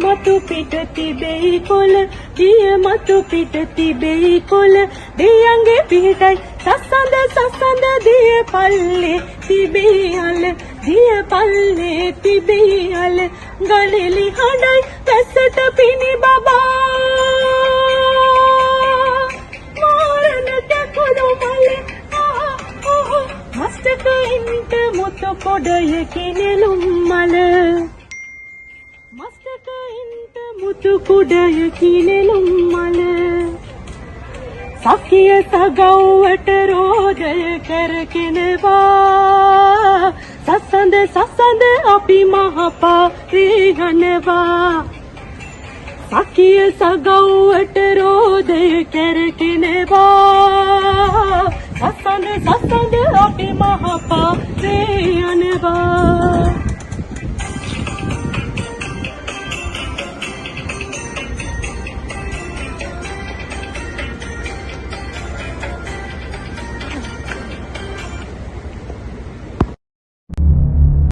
මතු පිට තිබෙයි කොළ දිය මතු පිට තිබෙයි කොළ දියංගේ පිහිටයි සසඳ සසඳ දිය පල්ලේ තිබෙයි අල දිය පල්ලේ තිබෙයි අල ගලෙලි හඬයි වැස්සට පිණි බබා මාරන කැකුළු මලේ මස්තක ඉන්ට මුතු කොඩයකි නෙළුම් මල මස්තක ඉන්ට මුතු කොඩයකි නෙළුම් මල සකිය සගව්වට රෝදය කරකිනවා සසඳ සසඳ අපි මහපාරේ යනවා සකිය සගව්වට රෝදය කරකිනවා සසඳ සසඳ අපි මහපාරේ යනවා